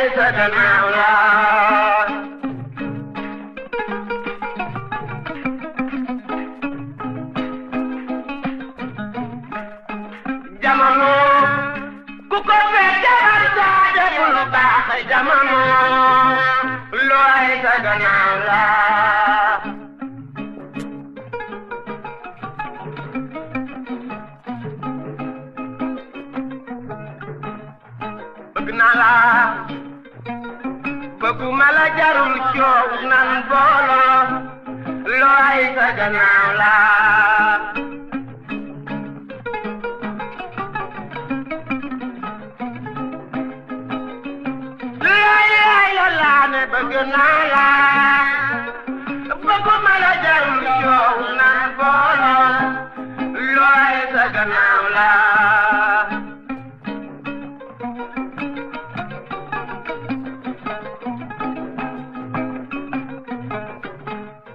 ay sa gannaaw la jamono ku ko fekk war saa def lu baax jamono lu ay sa gannaaw la bëgg naa la bëgguma la jarul coow nan booloo lu ay sa gannaaw la bëgg naa la bëgguma la jarul coow nan booloo looy sa gannaaw la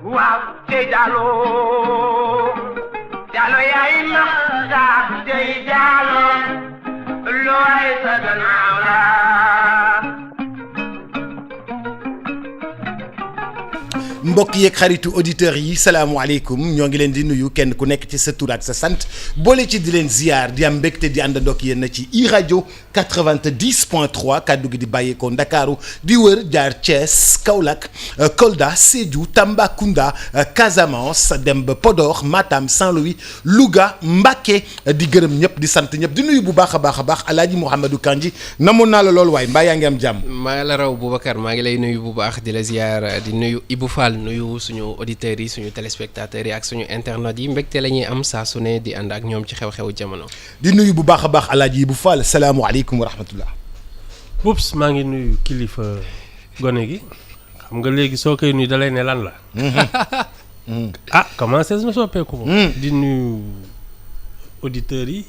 waaw te Diallo Diallo yaay maxtaar te Diallo looy sa gannaaw la mbokk yeeg xaritu auditeurs yi salaamaaleykum ñoo ngi leen di nuyu kenn ku nekk ci sa tur ak sa sant boole ci di leen ziar di am mbégte di àndandoo ak yéen ci iRadio 90.3 kaddu gi di bàyyeekoo Ndakaaru di wër jaar Thiès Kaolack Kolda Sédhiou Tambacounda Casamance dem ba Podor Matam Saint-Louis Louga Mbacké di gërëm ñëpp di sant ñëpp di nuyu bu baax a baax Alaaji Mouhamadou Kandji namoon naa la lool waaye mbaa yaa ngi am jàmm. maa la raw Boubacar maa ngi lay nuyu bu baax di la ziar di nuyu Ibou Fall. nuyu suñu auditeurs yi suñu téléspectateurs yi ak suñu internautes yi mbégte la ñuy am saa su ne di ànd ak ñoom ci xew-xewu jamono. di nuyu bu baax a baax Alaaji Ibou Fall salaamualeykum wa rahmatullah. Boups maa ngi nuyu kilifa gone gi xam nga léegi soo koy nuyu dalay ne lan la. commencé na soppeeku moom. di nuyu auditeurs yi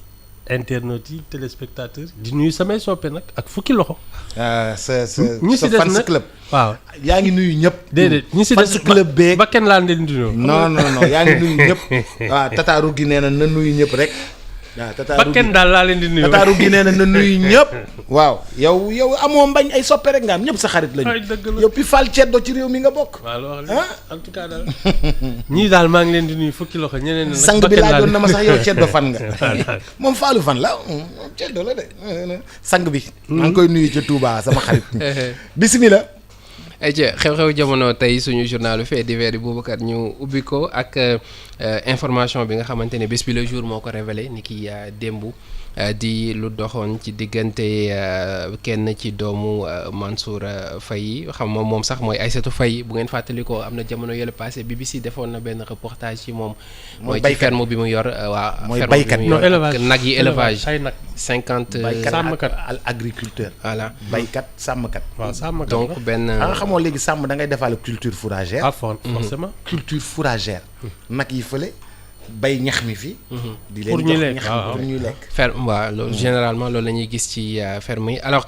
internautes yi téléspectateurs di nuyu samay soppe nag ak fukki loxo. sa fans club. waaw yaa ngi nuyu ñëpp. déedéet ñi si des club beeg ba kenn laa leen di nuyu. non yaa ngi nuyu ñëpp. waaw tataaru gi nee na nuyu ñëpp rek. ba kenn daal laa leen di nuyu. tataaru gi nee na nuyu ñëpp. waaw yow amoo mbañ ay soppe rek nga am ñëpp sa xarit lañu. ay dëgg la yow pi fal ceddo ci réew mi nga bokk. waaw loo xam ne en tout cas daal. ñii daal maa ngi leen di nuyu fukki loxo ñeneen. sang bi laajoon na ma sax yow ceddo fan nga. moom faalu fan la moom ceddo la de sang bi. maa ngi koy nuyu ca Touba sama xarit. bismillah. ayca xew-xew jamono tey suñu journalu fait divers yi Boubacar ñu ubbi ko ak information bi nga xamante ne bés bi le jour moo ko révélé ni ki démb di lu doxoon ci diggante kenn ci doomu Mansour Faye xam moom sax mooy Aïssatou Faye bu ngeen fàttalikoo am na jamono yële passé BBC defoon na benn reportage ci moom. mooy ci ferme bi mu yor. waa mooy ferme baykat bi mu yor élevage nag yi élevage. ay nag 50 sàmmkat agriculteur. voilà baykat sàmmkat. waaw sàmmkat donc benn. xamoo léegi sàmm da ngay defaale culture fourragère. forcément. culture fourragère. nag yi fële bay ñax mi fi. di leen pour ñuy jox lekk ñax mi pour ñuy lekk. ferme waaw loolu généralement loolu la ñuy gis ci ferme yi alors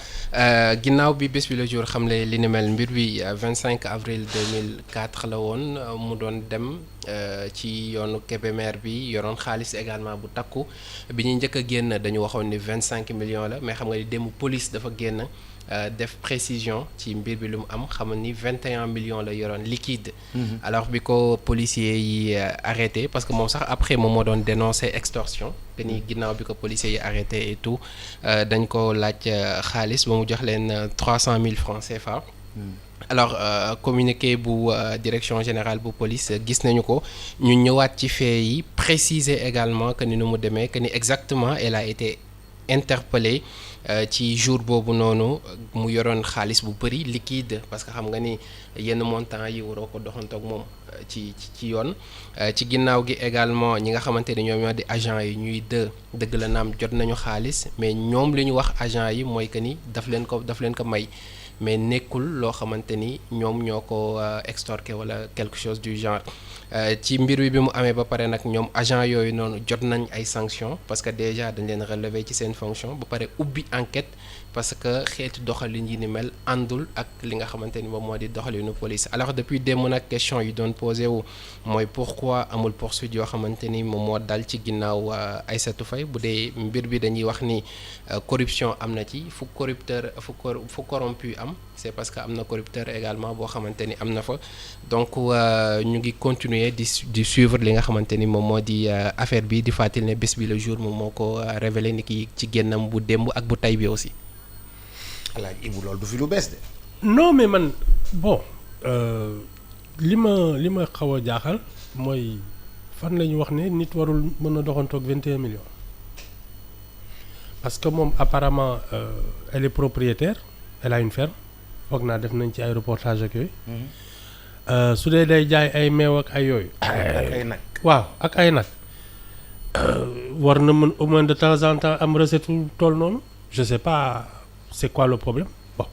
ginnaaw bi bés bi le jour xam ne li ni mel mbir bi 25 avril 2004 la woon mu doon dem ci yoonu Kébémer bi yoroon xaalis également bu takku bi ñuy njëkk a génn dañu waxoon ni 25 millions la mais xam nga ni démb police dafa génn. def précision ci mbir bi lu mu am xam ni 21 millions la yoroon liquide. alors bi ko policiers yi arrêté parce que moom sax après moom moo doon dénoncer extorsion que ni ginnaaw bi ko policiers yi arrêté et tout dañ ko laaj xaalis ba mu jox leen 300 000 francs CFA. alors communiqué bu direction générale bu police gis nañu ko ñu ñëwaat ci fait yi préciser également que ni nu mu demee que ni exactement elle a été interpellée. ci jour boobu noonu mu yoroon xaalis bu bëri liquide parce que xam nga ni yenn montant yi waroo ko doxantoog moom ci yoon ci ginnaaw gi également ñi nga xamante ne ñoom ñoo di agent yi ñuy dëgg la naam jot nañu xaalis mais ñoom li ñu wax agent yi mooy que ni daf leen ko may mais nekkul loo xamante ni ñoom ñoo ko extorqué wala quelque chose du genre ci mbir bi mu amee ba pare nag ñoom agent yooyu noonu jot nañ ay sanctions parce que déjà dañ leen relever ci seen fonction ba pare ubbi enquête parce que xeeti doxalin yi ni mel àndul ak li nga xamante ni moom moo di doxalinu police alors depuis démb nag question yi doon posé wu mooy pourquoi amul poursuite yoo xamante ni moom moo dal ci ginnaaw Aïssatou Faye bu dee mbir bi dañuy wax ni corruption am na ci fu corrupteur fu corrompu am am c'est parce que am na corrupteur également boo xamante ni am na fa donc ñu ngi continuer di suivre li nga xamante ni moom moo di affaire bi di fàttali ne bés bi le jour moom moo ko révélé ni ki ci génnam bu démb ak bu tay bi aussi. alaaj Ibou loolu du fi lu bees de. non mais man bon li ma xaw a jaaxal mooy fan la ñu wax ne nit warul mën a doxantoog 21 millions parce que moom apparemment elle est propriétaire elle a une ferme foog naa def nañ ci ay reportage ak yooyu. su dee day jaay ay meew ak ay yooyu. ak ay nag. waaw ak ay nag war na mën au moins de temps en temps am recette tool noonu je sais pas c'est quoi le problème bon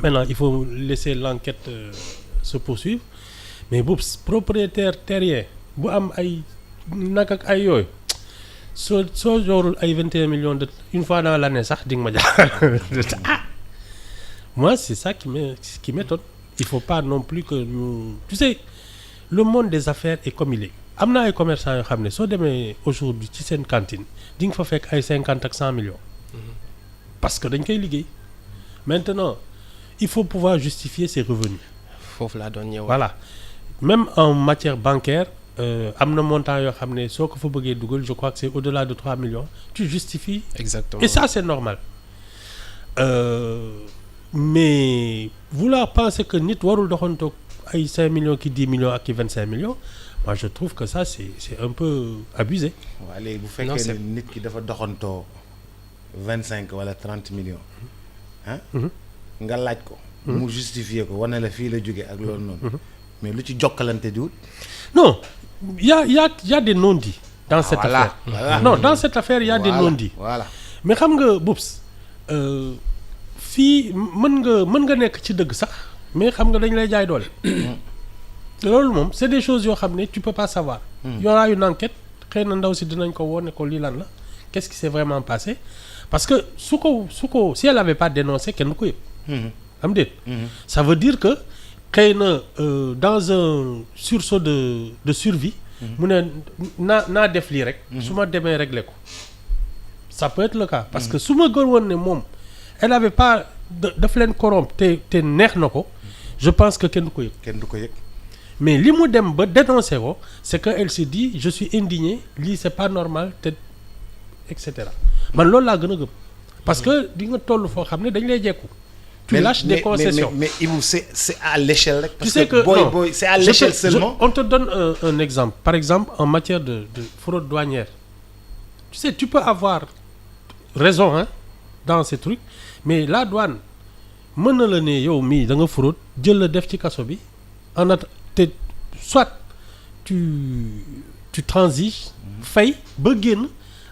maintenant il faut laisser l'enquête se poursuivre mais bu propriétaire terrien bu am ay nag ak ay yooyu soo yorul ay 21 millions de une fois dans l'année sax di nga ma jaaxal moi c'est ça qui m'étonne il faut pas non plus que ñu tu sais le monde des affaires est comme il est am na ay commerçants yoo xam ne soo demee aujourd'hui ci seen cantine di nga fa fekk ay 50 ak 100 millions parce que dañ koy liggéey maintenant il faut pouvoir justifier ses revenus foofu laa doon ñëw. voilà même en matière bancaire am na montant yoo xam ne soo ko fa bëggee dugal je crois que c'est au-delà de 3 millions tu justifies. exactement et ça c'est normal mais vouloir penser que nit warul doxantoog ay 5 millions ki 10 millions ak ki 25 millions moi je trouve que ça c'est un peu abusé. waaw léegi bu fekkee ne nit ki dafa doxantoo 25 wala 30 millions ah. nga laaj ko. mu justifier ko wane la fii la jóge ak loolu noonu. mais lu ci jokkalante di wut. non y a des non-dits dans cette affaire. Voilà. non dans cette affaire y a des non-dits. voilà mais xam nga Boubs fii mën nga nekk ci dëgg sax mais xam nga dañ lay jaay doole. loolu moom c'est des choses yoo xam ne tu peux pas savoir. y aura une enquête xëy na ndaw si dinañ ko wone ko lii lan la qu'est-ce qui s'est vraiment passé parce que su ko si elle avait pas dénoncé kenn du ko yëg. am déet. ça veut dire que xëy na dans un sursaut de survie. mu ne naa def lii rek. su ma demee régler ko. ça peut être le cas parce que su ma gën woon ne moom elle avait pas daf leen corrompre te neex na ko je pense que kenn du ko yëg. kenn du ko yëg. mais li mu dem ba dénoncer ko c'est que elle se dit je suis indigné lii c'est pas normal te et cetera man loolu laa gën a gëm parce que di nga toll foo xam ne dañ lay jekku. tu lâches des concessions mais Ibou c'est à l'échelle rek. tu sais que boy c'est à l'échelle seulement. on te donne un exemple par exemple en matière de fraude douanière tu sais tu peux avoir raison hein dans ces trucs mais la douane mën na la ne yow mii da nga fraude jël la def ci kaso bi en te soit tu transiges fay ba génn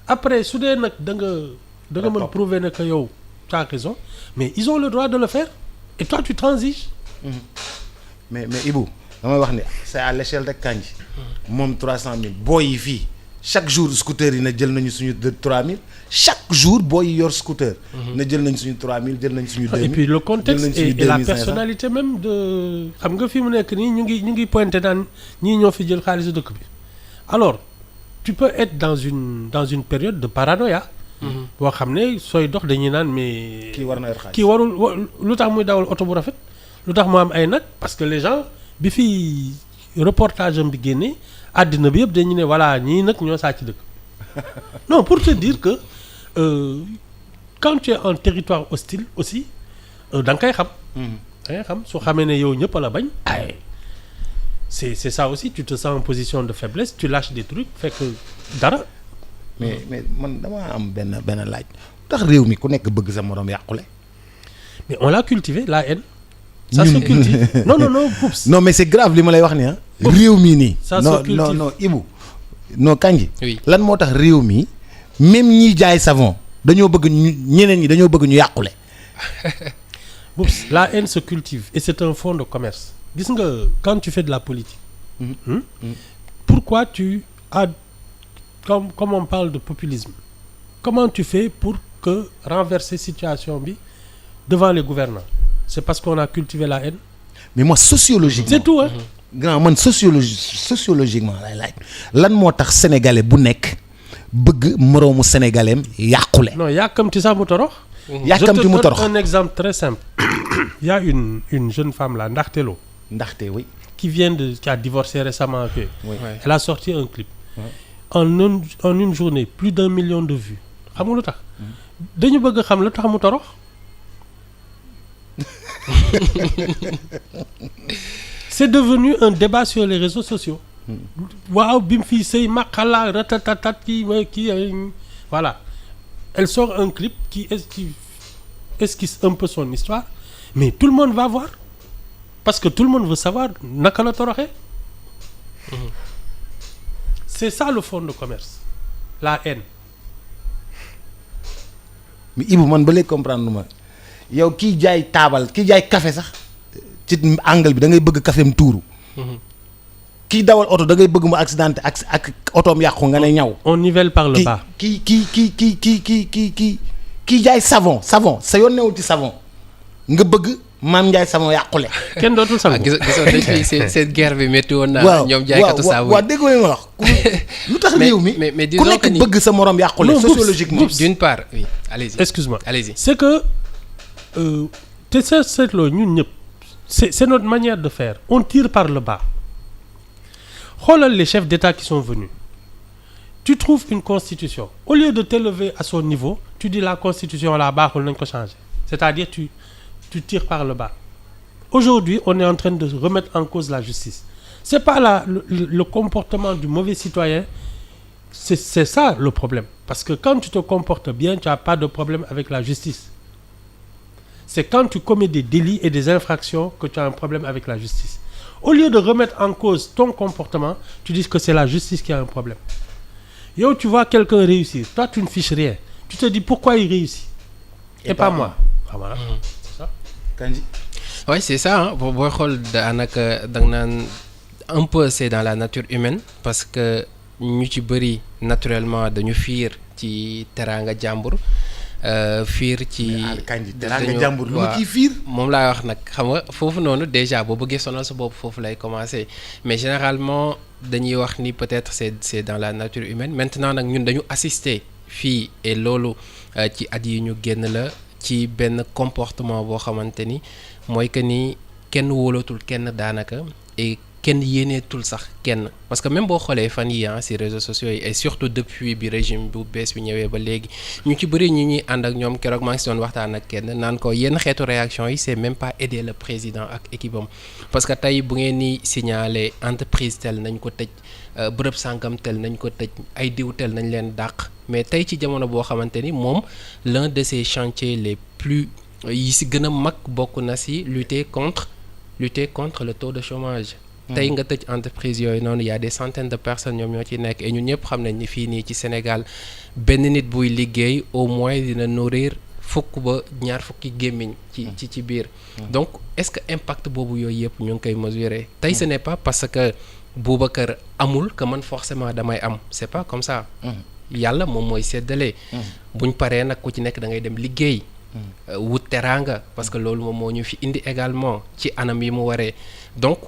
après su dee nag da nga mën prouver ne que yow tu as raison mais ils ont le droit de le faire et toi tu transiges. mais Ibou damay wax ni c'est à l'échelle rek Kandji moom 300000 booy yi fii chaque jour scooter yi na jël nañu suñu 3000 chaque jour booy yi yor scooter. na jël nañu suñu 3000 jël nañu suñu 2000. et puis le contexte et la personnalité même de xam nga fi mu nekk nii ñu ngi pointé naan ñii ñoo fi jël xaalisu dëkk bi alors tu peux être dans une période de paranoïa. boo xam ne sooy dox dañuy naan mais. kii war na yor xaalis kii warul lu tax muy dawal oto bu rafet lu tax mu am ay nag parce que les gens bi fi reportage am bi génnee àddina bi yëpp dañu ne voilà ñii nag ñoo sàcc dëkk non pour te dire que quand tu es en territoire hostile aussi da nga koy xam. da ngay xam soo xamee ne yow ñëpp a la bañ. ay c'est ça aussi tu te sens en position de faiblesse tu lâches des trucs fekk dara. mais man damaa am benn laaj tax réew mi ku nekk bëgg sa moroom yàqule. mais on l'a cultivé la haine. ça se cultive non Poups. non mais c'est grave li ma lay wax ni ah. réew mii nii. ça se cultive non Ibou. non Kandji. oui lan moo tax réew mi même ñiy jaay savon dañoo bëgg ñeneen ñi dañoo bëgg ñu yàqule. Poups la haine se cultive et c'est un fonds de commerce. gis nga quand tu fais de la politique. pourquoi tu as comme on parle de populisme comment tu fais pour que renverser situation bi devant les gouvernants c'est parce qu'on a cultivé la haine. mais moi sociologiquement c'est tout hein. grand man sociologiquement lay laaj lan moo tax sénégalais bu nekk bëgg moroomu sénégalais yàqule. non yàkkamti sax mu torox yàkkamti mu torox. Je te donne un exemple très simple. Il y a une jeune femme là, Ndartelo, ndaxte oui. qui a divorcé récemment. Oui. Ouais. Elle a sorti un clip. Ouais. En une journée, plus d'1 million de vues. Xam nga lu tax dañu bëgg xam lu tax mu torox. C'est devenu un débat sur les réseaux sociaux. Waaw bi mu fii sëy maqala ratatatat kii voilà. Elle sort un clip qui esquisse un peu son histoire, mais tout le monde va voir parce que tout le monde veut savoir naka la toroxee. C'est ça le fond de commerce, la haine. mais Ibou man ba léegi comprendre ma yow kiy jaay taabal kiy jaay café sax ci angle bi da ngay bëgg caféem tuuru. kiy dawal oto da ngay bëgg mu accidenté ak otoom yàqu nga ne ñaw. On nivelle par le bas. kiy jaay savon sa yoon newul ci savon nga bëgg maam Ndiaye savon yàqule. Kenn dootul sangu. gisoon nañ fi seen guerre bi métti woon na. waaw ñoom jaaykatu saabu waaw dégg nga ma wax. lu tax réew mi mais ku disons nekk que ni bëgg sa morom yàqule Non, sociologiquement. d'une part oui allez-y. Excuse-moi. Allez-y. C'est que te seetloo ñun ñëpp c'est notre manière de faire. On tire par le bas. Xoolal les chefs d'État qui sont venus. Tu trouves une constitution. Au lieu de t'élever à son niveau, tu dis la constitution là baaxul nañ ko changer. C'est-à-dire tu tires par le bas. Aujourd'hui, on est en train de remettre en cause la justice. C'est pas le comportement du mauvais citoyen. C'est ça le problème. Parce que quand tu te comportes bien, tu n'as pas de problème avec la justice. C'est quand tu commets des délits et des infractions que tu as un problème avec la justice. Au lieu de remettre en cause ton comportement, tu dis que c'est la justice qui a un problème. Yo, tu vois quelqu'un réussir. Toi, tu ne fiches rien. Tu te dis pourquoi il réussit. Et pas moi. Ah, voilà. C'est ça. Kandji. Oui, c'est ça hein. Booy xool daanaka da nga naan un peu c'est dans la nature humaine parce que ñu ci bëri naturellement dañu fiir ci teraanga jàmbur fiir ci. Kandji teraanga jàmbur lu ma ciy fiir. moom laa wax nag xam nga foofu noonu déjà boo bëggee sonal sa bopp foofu lay commencer mais généralement dañuy wax ni peut-être c'est dans la nature humaine maintenant nag ñun dañu assister fii et loolu ci at yi ñu génn la ci benn comportement boo xamante ni mooy que ni kenn wóolatul kenn daanaka et kenn yéeneetul sax kenn parce que même boo xoolee fan yi ci réseaux sociaux yi et surtout depuis bi régime bu bees bi ñëwee ba léegi ñu ci bëri ñi ñuy ànd ak ñoom keroog maa ngi si doon waxtaan ak kenn naan ko yenn xeetu réaction yi c'est même pas aider le président ak équipe am parce que tey bu ngeen ni signaler entreprise tel nañ ko tëj bërëb sànkam tel nañ ko tëj ay diw tel nañ leen dàq mais tey ci jamono boo xamante ni moom l'un de ces chantiers les plus yi si gën a mag bokk na si lutter contre le taux de chômage. tey nga tëj entreprise yooyu noonu y a des centaines de personnes ñoom ñoo ci nekk et ñun ñëpp xam nañ ni fii nii ci Sénégal benn nit buy liggéey au moins dina nourrir fukk ba ñaar fukki gémmiñ ci biir. donc est-ce que impact boobu yooyu yëpp ñu ngi koy mesurer. tey ce n'est pas parce que Boubacar amul que man forcément damay am c'est pas comme ça. yàlla moom mooy séddale. buñ paree nag ku ci nekk da ngay dem liggéey. wut teraanga parce que loolu moom moo ñu fi indi également ci anam yi mu waree donc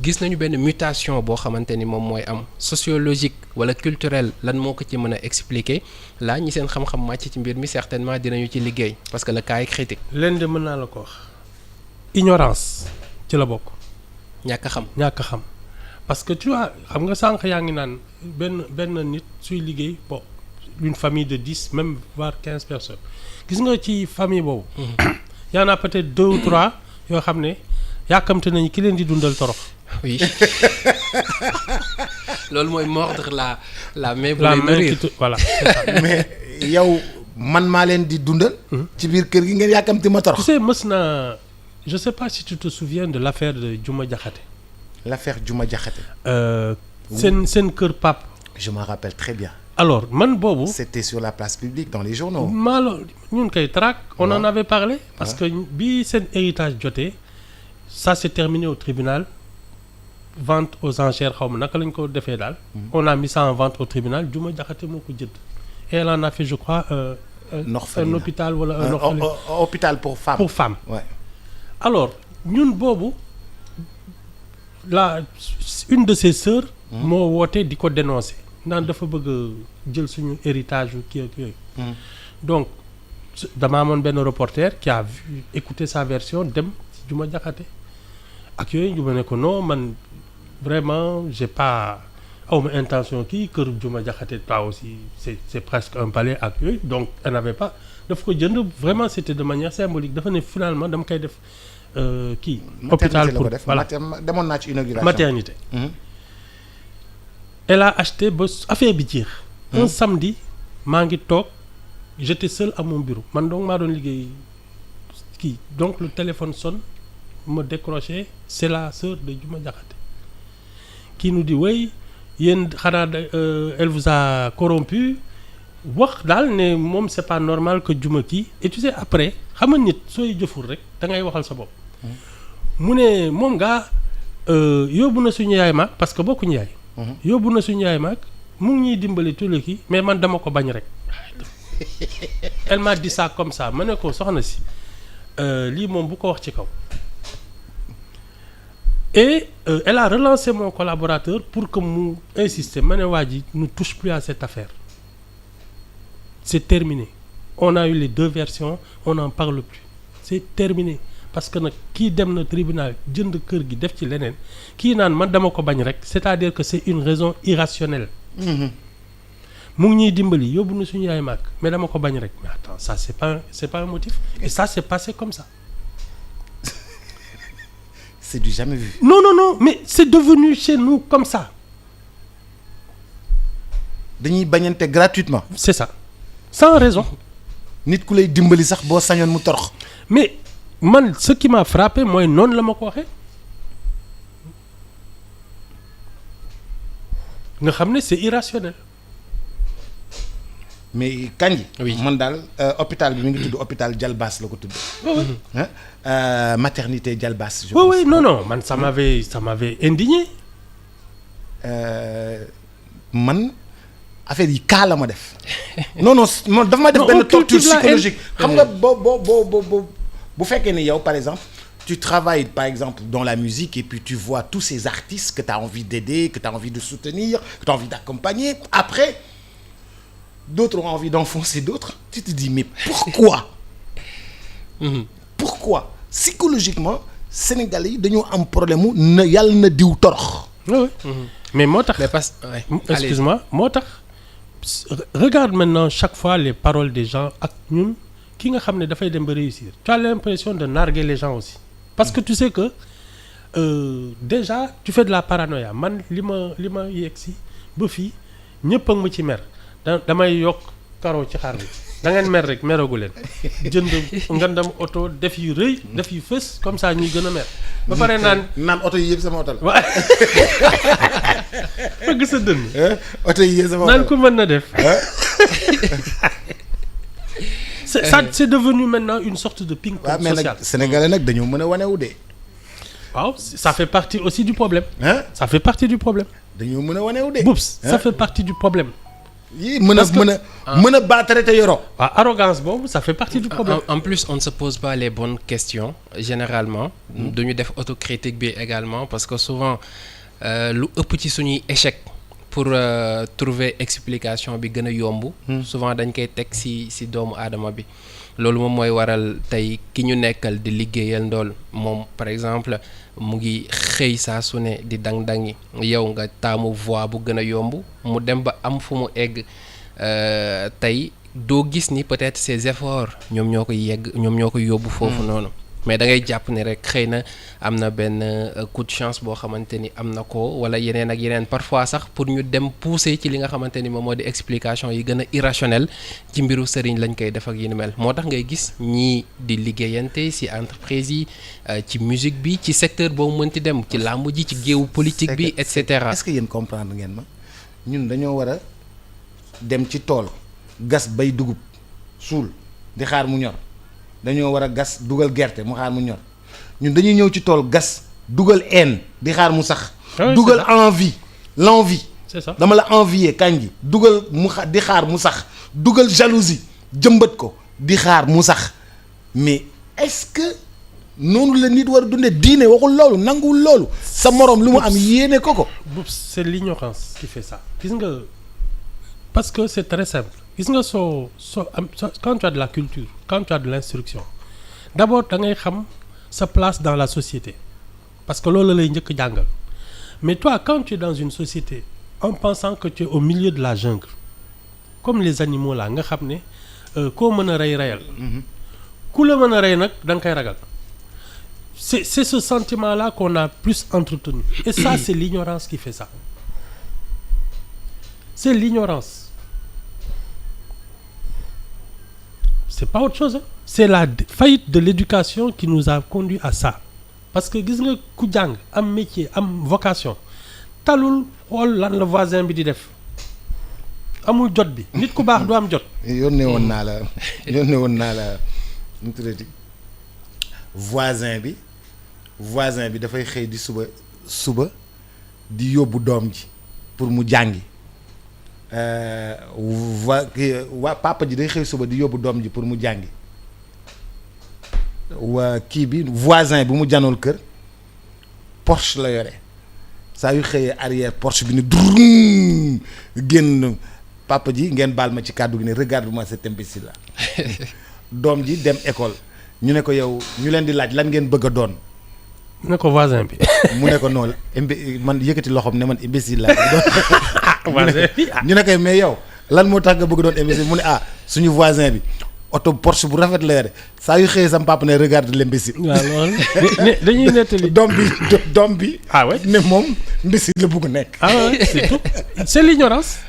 gis nañu benn mutation boo xamante ni moom mooy am sociologique wala culturel lan moo ko ci mën a expliquer là ñi seen xam-xam màcc ci mbir mi certainement dinañu ci liggéey parce que le cas est critique. leen de mën naa la ko wax ignorance ci la bokk. ñàkk a xam parce que tu vois xam nga sànq yaa ngi naan benn nit suy liggéey bon une famille de 10 même voire 15 personnes. gis nga ci famille boobu. y en a peut-être 2 ou 3 yoo xam ne yàkkamte nañu ki leen di dundal torox. oui loolu mooy mordre la main bu lay nourrir voilà. mais yow man maa leen di dundal. ci biir kër gi ngeen yàkkamti ma torox. tu sais mës naa je sais pas si tu te souviens de l'affaire de Diouma Diakhaté. l'affaire Diouma Diakhaté. seen kër pap je m'en rappelle très bien. alors man boobu. c'était sur la place publique dans les journaux. maalo ñun kay trac on en avait parlé. parce que bi seen héritage jotee ça s'est terminé au tribunal vente aux enchères xaw ma naka lañ ko defee daal. on a mis ça en vente au tribunal Diouma Diakhaté moo ko jënd. et elle en a fait je crois un hôpital wala un hôpital pour femmes. pour femmes. ouais. alors ñun boobu une de ses sœurs. moo woote di ko dénoncer. naan dafa bëgg jël suñu héritage yu kii ak yooyu. donc dama amoon benn reporter qui a écouté sa version dem ci Juma Jaxate ak yooyu Juma ne ko non man vraiment j'ai pas awma intention kii kër Juma Jaxate toi aussi c'est presque un palais ak yooyu donc elle n'avait pas daf ko jënd vraiment c'était de manière symbolique dafa ne finalement dama koy def kii hôpital pour voilà demoon naa ci inauguration maternité elle a acheté ba affaire bi jeex un samedi maa ngi toog j'étais seul à mon bureau man donc maa doon liggéey kii donc le téléphone sonne me décroché c'est la sœur de Juma Jaxate qui nous dit oui yéen xanaa elle vous a corrompu wax daal ne moom c'est pas normal que Juma kii et tu sais après xam nga nit sooy jëful rek da ngay waxal sa bopp mu ne moom ngaa yóbbu na suñu yaay maag parce que bokkuñu yaay yóbbu na suñu yaay maag mu ngi ñuy dimbali tulli kii mais man dama ko bañ rek elle m'a dit ça comme ça ma ne ko soxna si lii moom bu ko wax ci kaw et elle a relancé mon collaborateur pour que mu insister ma ne waa ji ne touche plus à cette affaire c'est terminé on a eu les deux versions on n'en parle plus c'est terminé parce que nag kii dem na tribunal jënd kër gi def ci leneen kii naan man dama ko bañ rek c'est-à-dire que c'est une raison irrationnelle mu ngi ñuy dimbali yóbbu na suñu yaay màgg mais dama ko bañ rek mais attends ça c'est pas un motif et ça c'est passé comme ça c'est du jamais vu non mais c'est devenu chez nous comme ça dañuy bañante gratuitement c'est ça sans raison nit ku lay dimbali sax boo sañoon mu torox mais man ce qui m'a frappé mooy noonu la ma ko waxee nga xam ne c'est irrationnel mais Kandji oui man daal hôpital bi mi ngi tudd hôpital Dialbass la ko tudd maternité Dialbass oui non man ça m'avait indigné man affaire yi kaa la ma def non dafa ma def benn torture psychologique xam nga bu fekkee ne yow par exemple tu travailles par exemple dans la musique et puis tu vois tous ces artistes que tu as envie d'aider que tu as envie de soutenir que tu as envie d'accompagner après d'autres ont envie d'enfoncer d'autres tu te dis mais pourquoi pourquoi psychologiquement Sénégalais yi dañoo am problème mu na yàlla na diw torox mais moo tax excuse-moi moo tax regarde maintenant chaque fois les paroles des gens ak ñun ki nga xam ne dafay dem ba réussir tu as l'impression de narguer les gens aussi parce que tu sais que déjà tu fais de la paranoïa man li ma yegg si ba fii ñëpp a ma ci mer damay yokk karo ci xar bi da ngeen mer rek meragu leen jënd ngandam oto def yu rëy def yu fës comme ça ñuy gën a mer ba pare naan oto yi yëpp sama oto la waaw fëgg sa dënn oto yi yëpp sama oto la naan ko mën na def c'est devenu maintenant une sorte de ping-pong social. mais nag Sénégalais nag dañoo mën a wanewu de. waaw ça fait partie aussi du problème. ça fait partie du problème. dañoo mën a wanewu de. Boubs ça fait partie du problème. yii mën a baatare te yoroo. waaw arrogance boobu ça fait partie du problème. En plus on ne se pose pas les bonnes questions généralement. duñu def autocritique bi également parce que souvent lu ëpp ci suñuy échec. pour trouver explication bi gën a yomb. souvent dañ koy teg ci doomu aadama bi. loolu moom mooy waral tey ki ñu nekkal di liggéeyal ndool moom par exemple mu ngi xëy saa su ne di dang-dangi yow nga taamu voie bu gën a yomb mu dem ba am fu mu egg tey doo gis ni peut-être ses efforts ñoom ñoo ko yóbbu foofu noonu. mais da ngay jàpp ni rek xëy na am na benn coup de chance boo xamante ni am na ko wala yeneen ak yeneen parfois sax pour ñu dem pousser ci li nga xamante ni moom moo di explication yi gën a irrationnel ci mbiru sëriñ lañ koy def ak yi ni mel moo tax ngay gis ñii di liggéeyante ci entreprise yi ci musique bi ci secteur boobu mënti dem ci làmb ji ci géewu politique bi et cetera. est-ce que yéen comprendre ngeen ma ñun dañoo war a dem ci tool gas bay dugub suul di xaar mu ñor. dañoo war a gas dugal gerte mu xaar mu ñor ñun dañuy ñëw ci tool gas dugal haine di xaar mu sax. dugal l'envie. c'est ça dama la envier Kandji dugal di xaar mu sax dugal jalousie jëmbat ko di xaar mu sax mais est-ce que noonu la nit war a dundee diine waxul loolu nanguwul loolu sa moroom lu mu am yéene ko. c'est l'ignorance qui fait ça gis nga parce que c'est très simple gis nga quand tu as de la culture quand tu as de l'instruction d'abord da ngay xam sa place dans la société parce que loolu lay njëkk jàngal mais toi quand tu es dans une société en pensant que tu es au milieu de la jungle comme les animaux là nga xam ne koo mën a reyal ku la mën a rey nag da nga koy ragal c'est ce sentiment là qu'on a plus entretenu et ça c'est l'ignorance qui fait ça c'est l'ignorance c'est pas autre chose hein. C'est la faillite de l'éducation qui nous a conduit à ça parce que gis nga ku jàng am métier am vocation talul xool lan la voisin bi di def amul jot bi nit ku baax du am jot. yónnee woon naa la nu tuddati voisin bi dafay xëy di suba di yóbbu doom ji pour mu jàngi waa papa ji day xëy suba di yóbbu doom ji pour mu jàngi waa kii bi voisin bi mu janool kër Porsche la yore saa yu xëyee arrière Porsche bi ni drum génn papa ji ngeen baal ma ci kàddu gi ne regarde-moi cet imbécile là doom ji dem école ñu ne ko yow ñu leen di laaj lan ngeen bëgg a doon. ne ko voisin bi. mu ne ko noonu man yëkkati loxoom ne man imbécile laa ñu ne koy mais yow lan moo tax nga bëgg doon imbécile mu ne suñu voisin bi oto Porsche bu rafet la yore saa yu xëyee sam papa ne regarde l'imbécile. waaw loolu dañuy nettali. doom bi. ouais ne moom imbécile la bëgg nekk. Ouais c'est tout c'est l'ignorance.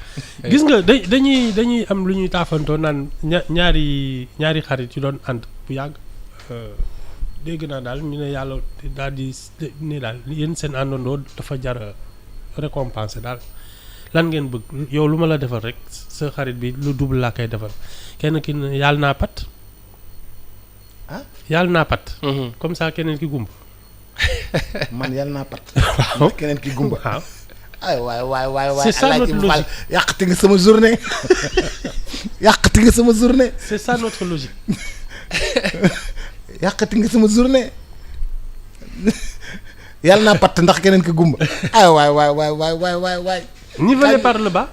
gis nga dañuy am lu ñuy taafantoo naan ñaari xarit yu doon ànd bu yàgg dégg naa daal ñu ne yàlla daal di ne daal yéen seen àndandoo dafa jar récompenser daal lan ngeen bëgg yow lu ma la defal rek sa xarit bi lu double laa koy defal kenn ki ne yàlla naa pat yàlla naa pat comme ça keneen ki gumba man yàlla naa pat waaw keneen ki gumba waaw ay waay c'est ça notre logique yàqati nga sama journée c'est ça notre logique yàqati nga sama journée yàlla naa patt ndax keneen ki gumba ay waay nivelé par le bas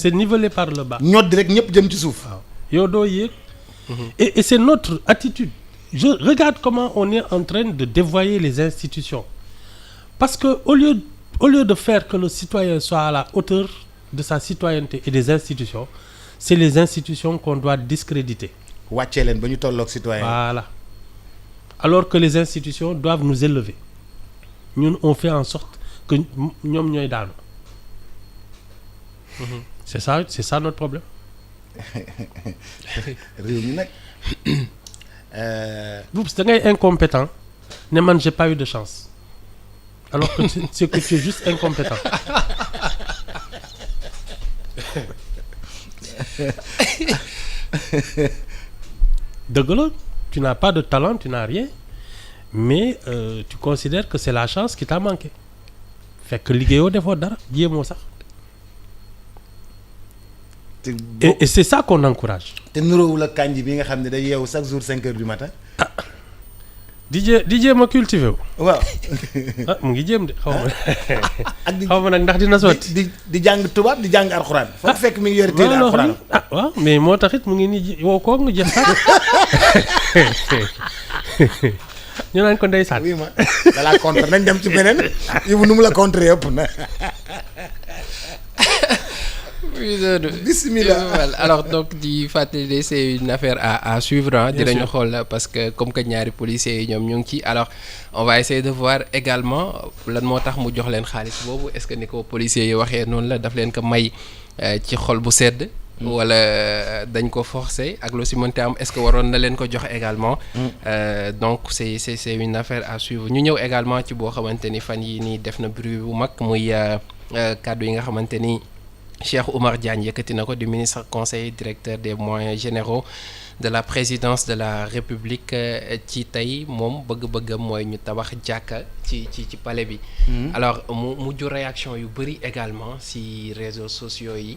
c'est nivelé par le bas ñoddi rek ñëpp jëm ci suuf waaw yow doo yéeg et c'est notre attitude je regarde comment on est en train de dévoyer les institutions parce que au lieu de faire que le citoyen soit à la hauteur de sa citoyenneté et des institutions c'est les institutions qu'on doit discréditer wàccee leen ba ñu tolloog citoyen voilà alors que les institutions doivent nous élever ñun on fait en sorte que ñoom ñooy daanu c'est ça notre problème réew mi nag Boubs da ngay incompétent ne man j'ai pas eu de chance alors que c'est que tu es juste incompétent dëgg la tu n'as pas de talent tu n'as rien mais tu considères que c'est la chance qui t'a manqué fekk liggéeyoo defoo dara jéemoo sax et c'est ça qu'on encourage. te nuróowul ak kanji bi nga xam ne day yeewu chaque jour 5 heures du matin. di jéem a cultivé wu. waaw. mu ngi jéem de xaw ma. ak di xaw ma nag ndax dina sotti. di jàng tubaab di jàng alxuraan. foo fekk mi ngi yore téere alxuraan. waaw mais moo taxit mu ngi nii woo koog nga jeex sax. ñu naan ko ndeysaan. oui ma da laa contre nañ dem ci beneen yow nu mu la contre yëpp na. Bismillah. Alors donc di fàttali c'est une affaire à suivre dinañu xool parce que comme que ñaari policiers yi ñoom ñu ngi ci alors on va essayer de voir également lan moo tax mu jox leen xaalis boobu est-ce que ni ko policiers yi waxee noonu la daf leen ko may ci xol bu sedd wala dañ ko forcer ak lu si mënti am est-ce que waroon na leen ko jox également donc c'est une affaire à suivre ñu ñëw également ci boo xamante ni fan yi nii def na bruit bu mag muy kàddu yi nga xamante ni Cheikh Oumar Diagne yëkkati na ko du ministre conseiller directeur des moyens généraux de la présidence de la République ci tey moom bëgg-bëggam mooy ñu tabax jàkka ci palais bi. Alors mu jur réaction yu bëri également si réseaux sociaux yi.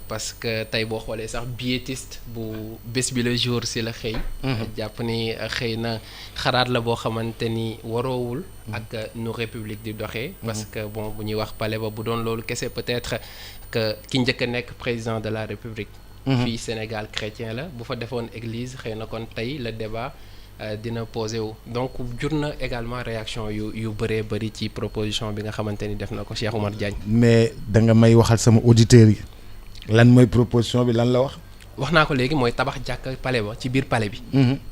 Parce que tey boo xoolee sax biétiste bu bés bi le jour si la xëy. jàpp ni xëy na xalaat la boo xamante ni waroowul. ak nu République di doxee. parce que bon bu ñuy wax palais ba bu doon loolu kese peut-être que ki njëkk a nekk président de la République. fii Sénégal chrétien la bu fa defoon église xëy na kon tey le débat dina posé wu donc jur na également réaction yu bëree bëri ci proposition bi nga xamante ni def na ko Cheikh Oumar Diagne. mais da nga may waxal sama auditeurs yi lan mooy proposition bi lan la wax. wax naa ko léegi mooy tabax jàkka palais ba ci biir palais bi.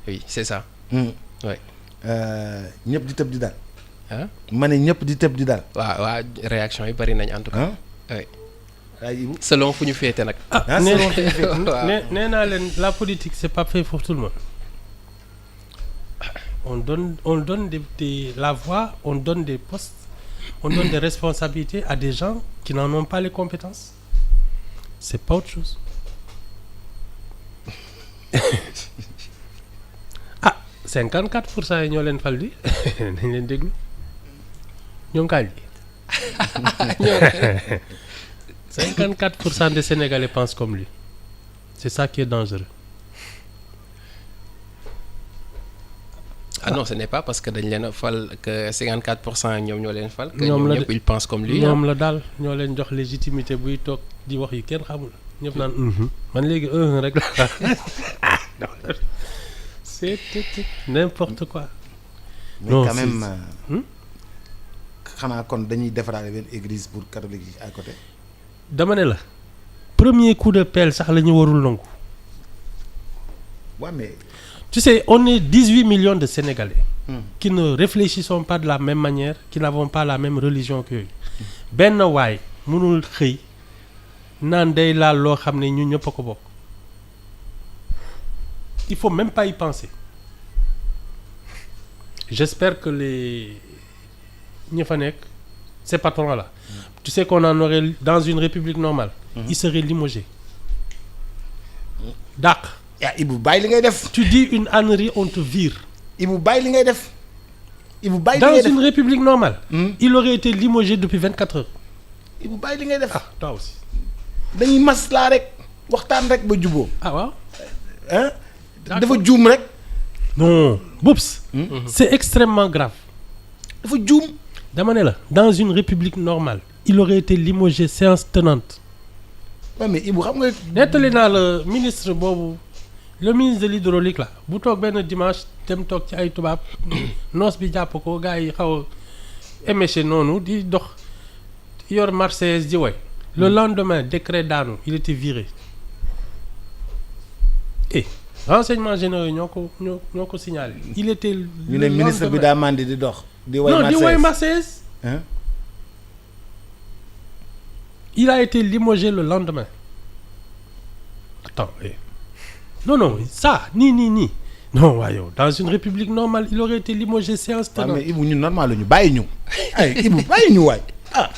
oui c'est ça. oui. ñëpp di tëb di daal. ah ma ne ñëpp di tëb di daal. waaw réaction yi bëri nañ en tout cas. oui. selon fu ñu féete nag. nee naa leen la politique c'est pas fait pour tout le monde. on donne la voix, on donne des postes, on donne des responsabilités à des gens qui n'en ont pas les compétences. C'est pas autre chose. Ah 54% yi ñoo leen fal di nañ leen déglu ñoom kaay ji 54% des Sénégalais pensent comme lui. C'est ça qui est dangereux. Ah non, ce n'est pas parce que dañ leen a fal que 54% ñoom ñoo leen fal. que ñoom ñoom la ñëpp ils pensent comme lui. ñoom la daal ñoo leen jox légitimité buy toog di wax yu kenn xamul ñëpp naan man léegi rek la c'est n'importe quoi. mais non, quand même xanaa kon dañuy defaraale benn église pour catholique yi à côté. dama ne la premier coup de pelle sax la ñu warul nangu. Ouais, mais Tu sais, on est 18 millions de Sénégalais qui ne réfléchissent pas de la même manière, qui n'avons pas la même religion qu'eux. Ben waay mënul xëy naan day laal loo xam ne ñun ñëpp a ko bokk. Il faut même pas y penser. J'espère que ñi fa nekk ces patrons-là, tu sais qu'on en aurait dans une république normale, ils seraient limogés. Dàq. yaa Ibou bàyyi li ngay def. Tu dis une ânerie, on te vire. Ibou bàyyi li ngay def. Ibou bàyyi li Dans ngay def. une république normale, il aurait été limogé depuis 24 heures. Ibou bàyyi li ngay def. Ah, toi aussi. dañuy maslaa rek waxtaan rek ba juboo. Ah waaw. Hein? D'accord. dafa juum rek. Non, Boups, c'est extrêmement grave. dafa juum. Dama ne la, dans une république normale, il aurait été limogé séance tenante. Ouais, mais Ibou xam nga. Nettali naa le ministre boobu, le ministre de l'hydraulique là, bu toog benn dimanche dem toog ci ay tubaab noos bi jàpp ko gars yi xaw a éméché noonu di dox yor Marseillaise di woy. Le lendemain, décret daanu, il était viré. Et renseignements généraux yi ñoo ko signalé. Il était ñu ne ministre bi daa mandi di dox. di woy non, di woy Marseillaise. Marseillaise. Hein? Il a été limogé le lendemain. Attends, non, ça, ni. Non, waaye yow, dans une république normale, il aurait été limogé séance waaw tenante. mais Ibou ñun normal la ñu bàyyi ñu. ay Ibou bàyyi ñu waay. ah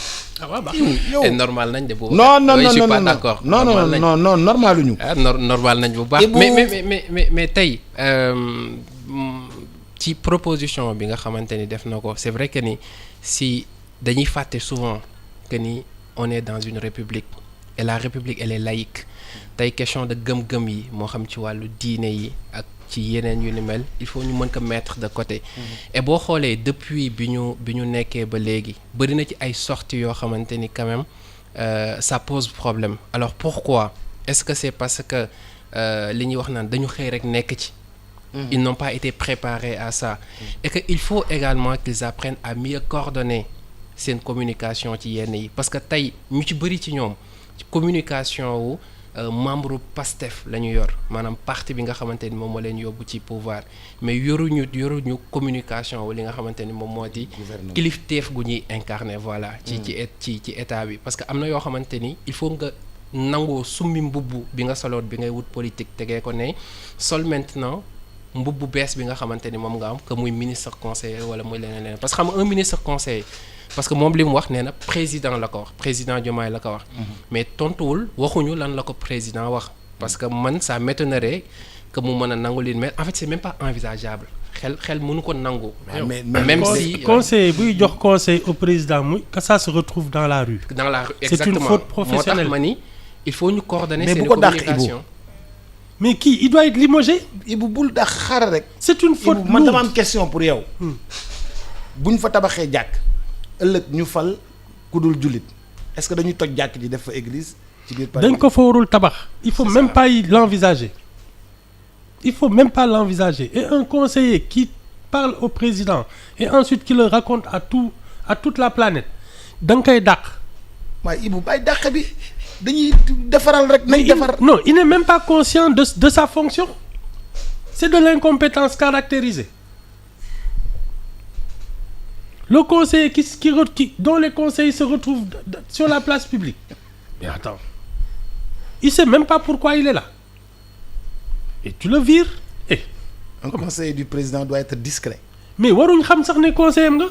Ah waaw baax Ibou yow. Et normal nañ de boobu. non non oui, non je suis non pas non d'accord. non non Normal nañ. non non normal lu ñu. Ah, normal nañ bu baax. Ibou- mais tey ci proposition bi nga xamante ni def na ko c'est vrai que ni si dañuy fàtte souvent que ni on est dans une république et la république elle est laïque tey question de gëm-gëm yi moo xam ci wàllu diine yi ak ci yeneen yu ni mel il faut ñu mën ko mettre de côté. Et boo xoolee depuis bi ñu nekkee ba léegi bëri na ci ay sorties yoo xamante ni quand même ça pose problème. Alors pourquoi est-ce que c'est parce que li ñuy wax naan dañu xëy rek nekk ci. Ils n'ont pas été préparés à ça. Et que il faut également qu'ils apprennent à mieux coordonner seen communication ci yenn yi parce que tey ñu ci bëri ci ñoom ci communication wu membre PASTEF la ñu yor maanaam parti bi nga xamante ni moom moo leen yóbbu ci pouvoir mais yoruñu communication wu li nga xamante ni moom moo di kilifteef gu ñuy incarner voilà ci état bi parce que am na yoo xamante ni il faut nga nangoo summi mbubb bi nga soloot bi ngay wut politique tegee ko ne sol maintenant mbubb bu bees bi nga xamante ni moom nga am que muy ministre conseiller wala muy leneen parce que xam nga un ministre conseiller parce que moom li mu wax nee na président la ko wax président Diomaye la ko wax mais tontuwul waxuñu lan la ko président wax parce que man ça m'étonnerait que mu mën a nangu lii mais en fait c'est même pas envisageable xel mënu ko nangu. mais même si conseil buy jox conseil au président muy que ça se retrouve dans la rue. dans la rue c'est exactement une faute professionnelle. moo tax ma ni il faut ñu coordonner Mais seen bu ko dàq, communication. mais kii il doit être limogé. Ibou bul dax xaaral rek. c'est une faute Ibou man dama lourde. am question pour yow. buñ fa tabaxee jàkk ëllëg ñu fal ku dul jullit est-ce que dañuy toj jàkk ji def fa église ci biir Paris. dañ ko fa warul tabax. il faut même pas y l'envisager. Il faut même pas l'envisager. Et un conseiller qui parle au président et ensuite qui le raconte à toute la planète da nga koy dàq. waaye Ibou bàyyi dàq bi dañuy defaral rek nañ defar. Non, il n'est même pas conscient de sa fonction. C'est de l'incompétence caractérisée. Le conseiller dont les conseillers se retrouvent sur la place publique. Mais attends. Il sait même pas pourquoi il est là. Et tu le vires. Un conseiller du président doit être discret. Mais waruñ xam sax ne conseiller nga.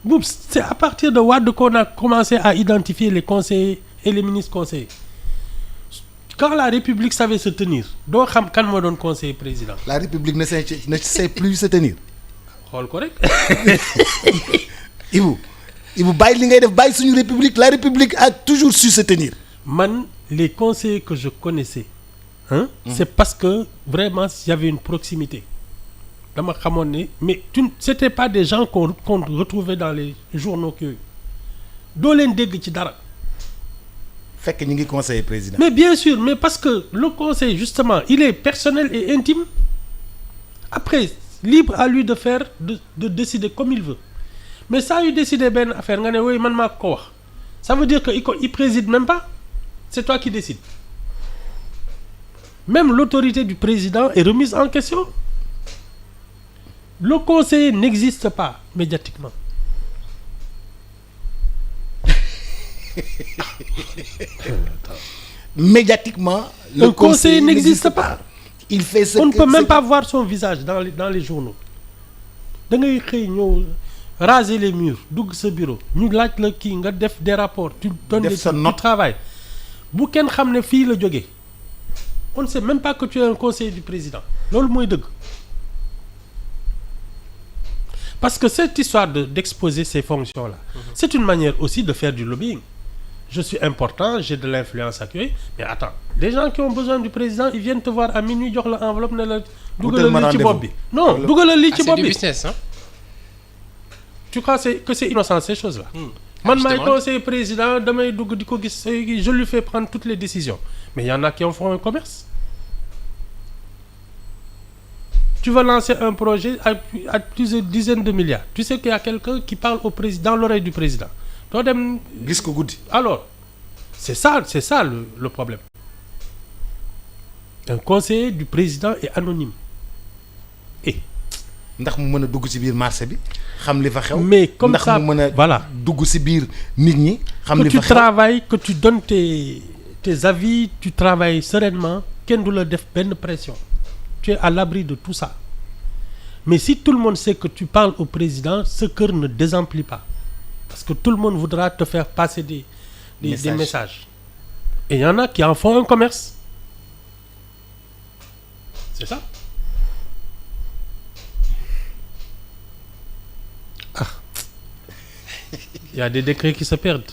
Boub, c'est à partir de Wade qu'on a commencé à identifier les conseillers et les ministres conseillers. Quand la République savait se tenir, doo xam kan moo doon conseiller président. La République ne sait plus se tenir. xool ko rek. Ibou bàyyi li ngay def bàyyi suñu République. La République a toujours su se tenir. Man, les conseillers que je connaissais, c'est parce que vraiment il y avait une proximité. Dama xamoon ne mais c'était pas des gens qu'on retrouvait dans les journaux que doo leen dégg ci dara. fekk ñu ngi conseiller président. Mais bien sûr, mais parce que le conseil justement il est personnel et intime. Après libre à lui de faire de décider comme il veut. Mais saa yu décider benn affaire nga ne oui man maa ko wax ça veut dire que il préside même pas. C'est toi qui décides. Même l'autorité du président est remise en question. Le conseiller n'existe pas médiatiquement. Médiatiquement, Le conseiller n'existe pas. Il fait ce On ne que peut même pas voir son visage dans les journaux. Da ngay xëy ñëw raser les murs dugg sa bureau ñu laaj la kii nga def des rapports tu donnes Def sa tu note. travailles bu kenn xam ne fii la jógee on ne sait même pas que tu es un conseiller du président loolu mooy dëgg parce que cette histoire d'exposer ces fonctions là c'est une manière aussi de faire du lobbying. Je suis important, j'ai de l'influence ak yooyu mais attends des gens qui ont besoin du président ils viennent te voir à minuit jox la enveloppe ne la dugalal lii ci bopp bi non dugalal lii ci c'est bopp du bi business hein. tu crois que c'est innocent ces choses là man maay Justement. conseiller président damay dugg di ko gis je lui fais prendre toutes les décisions mais il y en a qui en font un commerce. Tu vas lancer un projet à plusieurs dizaines de milliards tu sais qu'il y a quelqu'un qui parle au président dans l'oreille du président doo dem gis ko guddi. alors c'est ça le problème. Un conseiller du président est anonyme ndax mu mën a dugg ci biir marché bi xam li fa xew. mais comme ça ndax mu mën a voilà dugg ci biir nit ñi. xam que li tu fa xew travailles que tu donnes tes avis tu travailles sereinement kenn du la def benn pression tu es à l'abri de tout ça mais si tout le monde sait que tu parles au président ce cœur ne désemplit pas parce que tout le monde voudra te faire passer des messages et il y en a qui en font un commerce c'est ça. Il y a des décrets qui se perdent.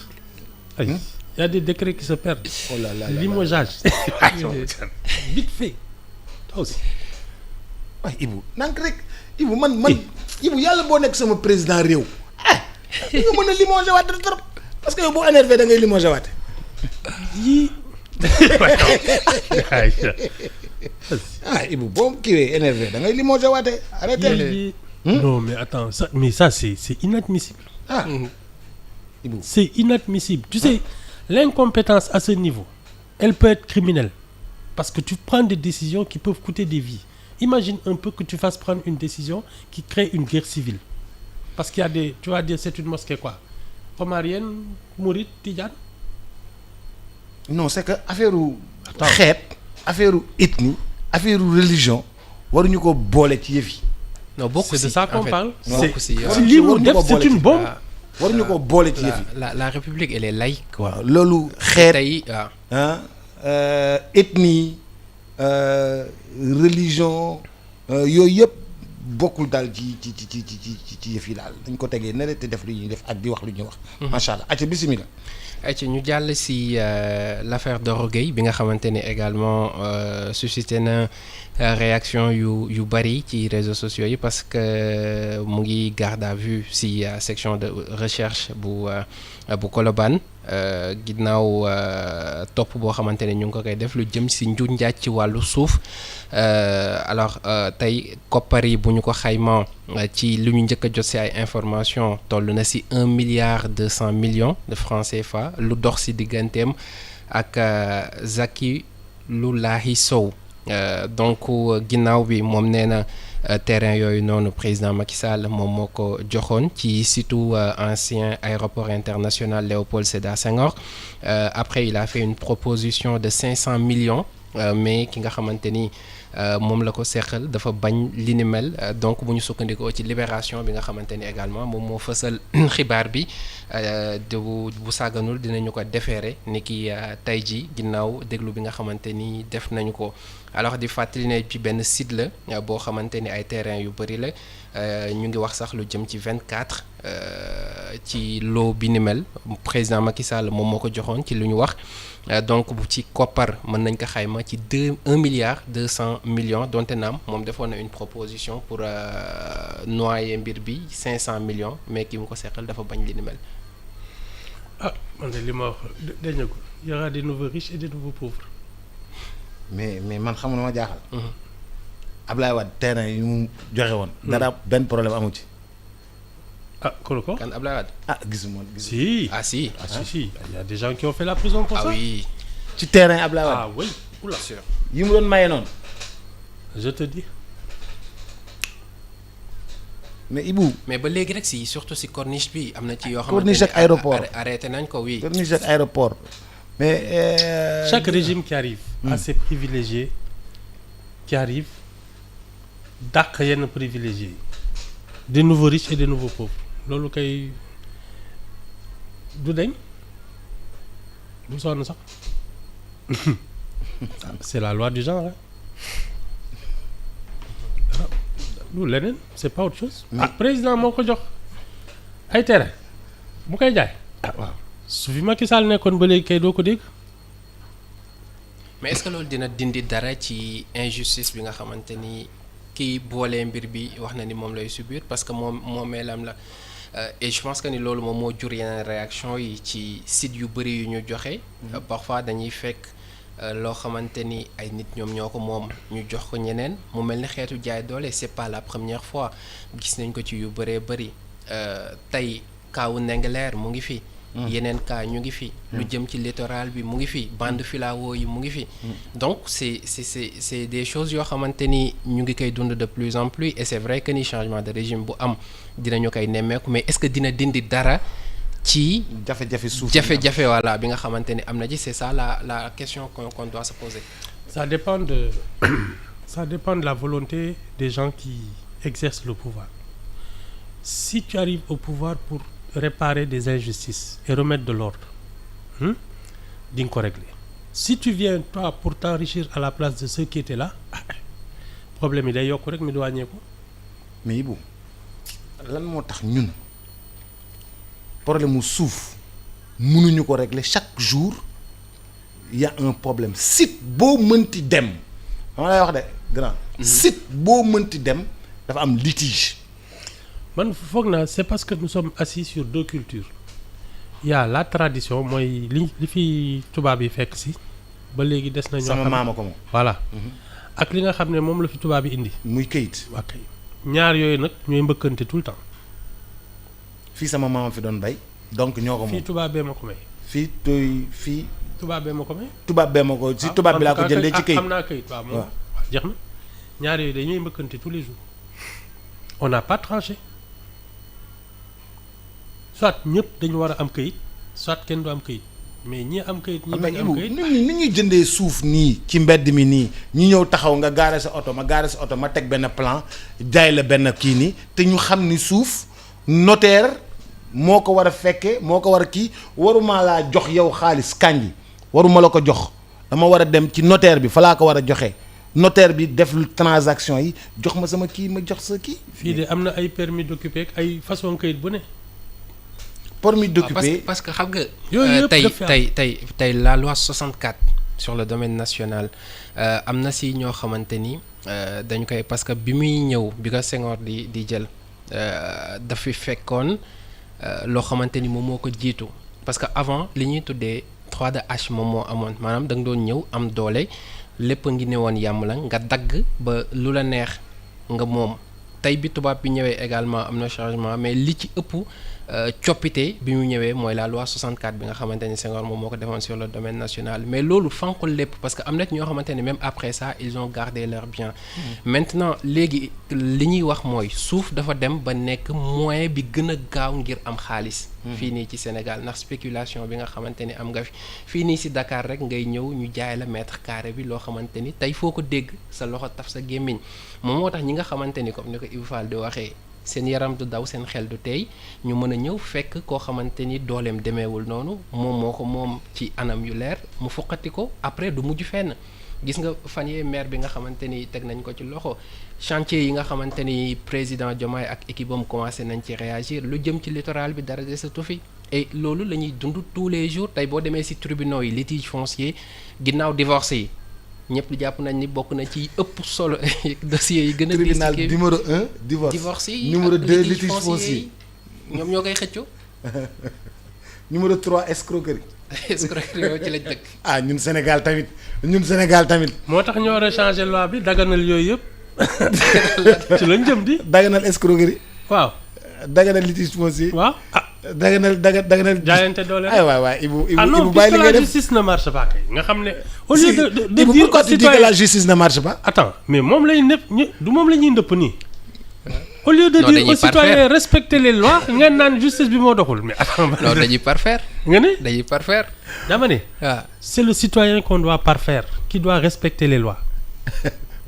Il y a des décrets qui se perdent. Oh là là là. Limogeage. Vite fait. Toi aussi. waaye Ibou nank rek Ibou man Ibou yàlla boo nekk sama président réew. di nga mën a limogé waat trop parce que yow boo énervé da ngay limogé waat. Yii. Ibou boo kiiwee énervé da ngay limogé waatee. arrêtez. Non mais attends ça c'est inadmissible. Ibou. C'est inadmissible. Tu sais, l'incompétence à ce niveau, elle peut être criminelle. Parce que tu prends des décisions qui peuvent coûter des vies. Imagine un peu que tu fasses prendre une décision qui crée une guerre civile. Parce qu'il y a des... Tu vas dire, c'est une mosquée quoi? Omarienne, Mouride, Tidjane? Non, c'est que affaire xeet affaire ethnie affaire religion waruñu ko boole ci yëf yi. non bokk C'est de ça qu'on parle. bokk si Ouais. Lii mu def, c'est une bombe. waruñu ko boole ci yëf yi. la république elle est laïque. waaw loolu xeet tey waaw. ethnie religion yooyu yëpp bokkul daal ci yëf yi daal dañ ko tegee ne te def lu ñuy def ak di wax lu ñuy wax. macha allah acca bisimilah. ayca ñu jàll si l'affaire Doro Gueye bi nga xamante ni également suscité na réaction yu bari ci réseaux sociaux yi parce que mu ngi garde à vue si section de recherche bu Colobane ginnaaw topp boo xamante ne ñu ngi ko koy def lu jëm si njuuj njaaj ci wàllu suuf alors tey koppar yi bu ñu ko xayma ci lu ñu njëkk a jot si ay information toll na si 1,2 milliard de francs CFA lu dox si digganteem ak Zakilulahi Sow donc ginnaaw bi moom nee na terrain yooyu noonu président Macky Sall moom moo ko joxoon ci surtout ancien aéroport international Léopold Sédar Senghor après il a fait une proposition de 500 millions mais ki nga xamante ni moom la ko seqal dafa bañ li ni mel donc bu ñu sukkandikoo ci libération bi nga xamante ni également moom moo fësal xibaar bi bu sàgganul dinañu ko déférer ni ki tey ji ginnaaw déglu bi nga xamante ni def nañu ko alors di fàttali ne ci benn site la boo xamante ni ay terrain yu bëri la ñu ngi wax sax lu jëm ci 24 ci loo bi ni mel président Macky Sall moom moo ko joxoon ci lu ñu wax donc bu ci koppar mën nañ ko xayma ci 1,2 milliard donte naam moom defoon na une proposition pour noyer mbir bi 500 millions mais ki mu ko seqal dafa bañ li ni mel. ah man de li ma wax dañu ko y aura des nouveaux riches et des nouveaux pauvres. mais man xam nga ma jaaxal. Ablaye Wade terrain yi mu joxe woon. dara benn problème amu ci. ah kon ko kan Ablaye Wade. ah gisuma. si si. si il y a des gens qui ont fait la prison pour ça. Ah oui. ci terrain Ablaye Wade. ah oui. oula sûr. yi mu doon maye noonu. je te dis. mais Ibou. mais ba léegi rek si surtout si corniche bi am na ci yoo. corniche ak aéroport arrêté nañ ko oui. corniche ak aéroport. mais. chaque régime qui arrive. a ses privilégiés qui arrivent dàq yenn privilégiés yi. des nouveaux riches et des nouveaux pauvres loolu kay du dañ du sonn sax c'est la loi du genre lu leneen c'est pas autre chose. président moo ko jox ay terrain bu koy jaay. waaw su fi Macky Sall nekkoon ba léegi kay doo ko dégg. mais est-ce que loolu dina dindi dara ci injustice bi nga xamante ni. kii boolee mbir bi wax na ni moom lay subir parce que moom meelam la et je pense que ni loolu moom moo jur yeneen réaction yi ci site yu bëri yu ñu joxe. parfois dañuy fekk loo xamante ni ay nit ñoom ñoo ko moom ñu jox ko ñeneen mu mel ni xeetu jaay doole c'est pas la première fois gis nañ ko ci yu bëree bëri tey kaawu Ndingler mu ngi fi. yeneen cas ñu ngi fi. lu jëm ci littoral bi mu ngi fi bande filao yi mu ngi fi. donc c'est des choses yoo xamante ni ñu ngi koy dund de plus en plus et c'est vrai que ni changement de régime bu am dinañu koy nemmeeku mais est-ce que dina dindi dara ci. jafe-jafe suuf jafe-jafe voilà bi nga xamante ni am na ci c'est ça la question qu'on doit se poser. ça dépend de la volonté des gens qui exercent le pouvoir si tu arrives au pouvoir pour réparer des injustices et remettre de l'ordre di nga ko régler si tu viens toi pour t'enrichir à la place de ceux qui étaient là problème yi day yokk rek mi du wàññeeku. mais Ibou lan moo tax ñun problème mu suuf mënuñu ko régler chaque jour il y a un problème site boo mënti dem dama lay wax de grand. site boo mënti dem dafa am litige. man foog naa c'est parce que nous sommes assis sur deux cultures il y a la tradition mooy li fi tubaab yi fekk si ba léegi des na. ñoo xam sama maama ko moom. voilà ak li nga xam ne moom la fi tubaab yi indi. muy këyit. waa kay ñaar yooyu nag ñooy mbëkkante tout le temps. fii sama maama fi doon bay donc ñoo ko moom. fii tubaab bee ma ko may. fii. tubaab bee ma ko may. tubaab bee ma ko si tubaab bi laa ko jëndee ci këyit. xam naa këyit waaw moom jeex na ñaar yooyu dañuy mbëkkante tous les jours on n'a pas tranché. soit ñëpp dañu war a am kayit soit kenn du am kayit mais ñi am kayit ñi bañ am kayit ni ñuy jëndee suuf nii ci mbedd mi nii ñu ñëw taxaw nga gaare sa oto ma teg benn plan jaay la benn kii nii te ñu xam ni suuf notaire moo ko war a fekke moo ko war a kii waruma laa jox yow xaalis kànji waruma la ko jox dama war a dem ci notaire bi fa laa ko war a joxe notaire bi def transaction yi jox ma sama kii ma jox sa kii. fii de am na ay permis d'occuper ak ay façon kayit bu ne. permis d'occuper parce que xam nga. yooyu yëpp tey la loi 64 sur le domaine national am na si ñoo xamante ni dañ koy parce que bi muy ñëw bi ko Senghor di jël dafi fekkoon loo xamante ni moom moo ko jiitu parce que avant li ñuy tuddee 3DH moom moo amoon maanaam da nga doon ñëw am doole lépp ngi ne woon yàmm la nga dagg ba lu la neex nga moom tey bi tubaab bi ñëwee également am na changement mais li ci ëpp. coppite bi mu ñëwee mooy la loi 64 bi nga xamante ni Senghor moom moo ko defoon sur le domaine national mais loolu fanqul lépp parce que am na ñoo xamante ni même après ça ils ont gardé leurs biens maintenant léegi li ñuy wax mooy suuf dafa dem ba nekk moyen bi gën a gaaw ngir am xaalis fii nii ci Sénégal ndax spéculation bi nga xamante ni am nga fii nii si Dakar rek ngay ñëw ñu jaay la mètre carré bi loo xamante ni tey foo ko dégg sa loxo taf sa gémmiñ moom moo tax ñi nga xamante ni comme ni ko Ibou Fall di waxee seen yaram du daw seen xel du tey ñu mën a ñëw fekk koo xamante ni dooleem demeewul noonu moom moo ko moom ci anam yu leer mu foqati ko après du mujj fenn gis nga fan yee maire bi nga xamante ni teg nañ ko ci loxo chantier yi nga xamante ni président Diomaye ak équipe am commencé nañ ci réagir lu jëm ci littoral bi dara desatu fi et loolu la ñuy dund tous les jours tey boo demee si tribunaux yi litige foncier ginnaaw divorce yi ñëpp jàpp nañ ni bokk na ci ëpp solo dossiers yi gën a. tribunal numéro 1 divorce yi numéro 2 litige foncier ñoom ñoo koy xëccoo. numéro 3 escroquerie. escroquerie yow ci lañ dëkk. ah ñun Sénégal tamit. moo tax ñu war a changer loi bi daganal yooyu yëpp ci lañ jëm di. daganal escroquerie. waaw. daganal litige foncier. waaw daganal. jaayante doole ay waay Ibou non bàyyi li ngay def la justice ne marche pas kay nga xam ne. au si lieu de Ibou dire pourquoi tu dis que la justice ne marche pas. attends mais moom lay nëpp du moom la ñuy ndëpp nii. au lieu de dire aux citoyens respecter les lois ngeen naan justice bi moo doxul mais attends. non dañuy parfaire. nga ne dañuy parfaire. dama ne. waaw c'est le citoyen qu'on doit parfaire qui doit respecter les lois.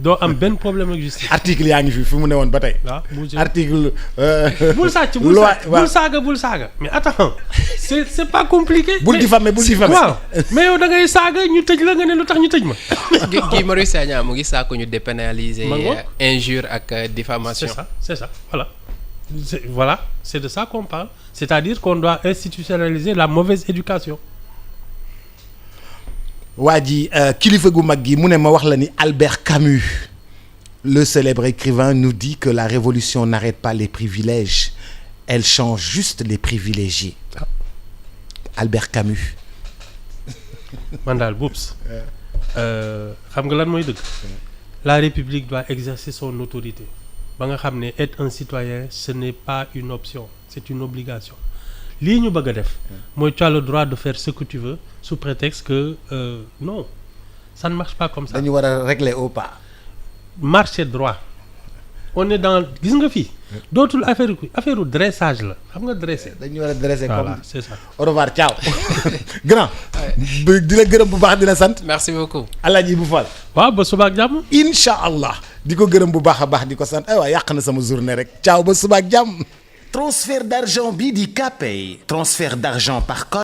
doo am benn problème ak justice. article yaa ngi fi mu ne woon ba tey. waaw article. bul sàcc bul saaga mais attends c'est pas compliqué. bul diffamer waaw mais yow da ngay saaga ñu tëj la nga ne lu tax ñu tëj ma. Guy Marius Sagna mu ngi saako ñu dépénaliser. injure ak diffamation. c'est ça voilà c'est de ça qu'on parle c'est-à-dire qu'on doit institutionnaliser la mauvaise éducation. waa ji kilifa gu mag gi mu ne ma wax la ni Albert Camus le célèbre écrivain nous dit que la révolution n'arrête pas les privilèges elle change juste les privilégiés. Albert Camus. man daal Boubs xam nga lan mooy dëgg. la République doit exercer son autorité ba nga xam ne être un citoyen ce n'est pas une option c'est une obligation. lii ñu bëgg a def mooy tu as le droit de faire ce que tu veux sous prétexte que non ça ne marche pas comme ça. dañu war a régler au pas. marché droit on est dans gis nga fii dootul affaire dressage la xam nga dressé. dañu war a dresser voilà, comme c'est ça. au revoir ciao. grand. di la gërëm bu baax di la sant. merci beaucoup. Alaaji Ibou Fall. waaw ba suba ak jàmm. incha allah di ko gërëm bu baax a baax di ko sant aywa yàq na sama journée rek ciao ba suba ak jàmm. transfert d'argent bi di Kpay transfert d'argent par code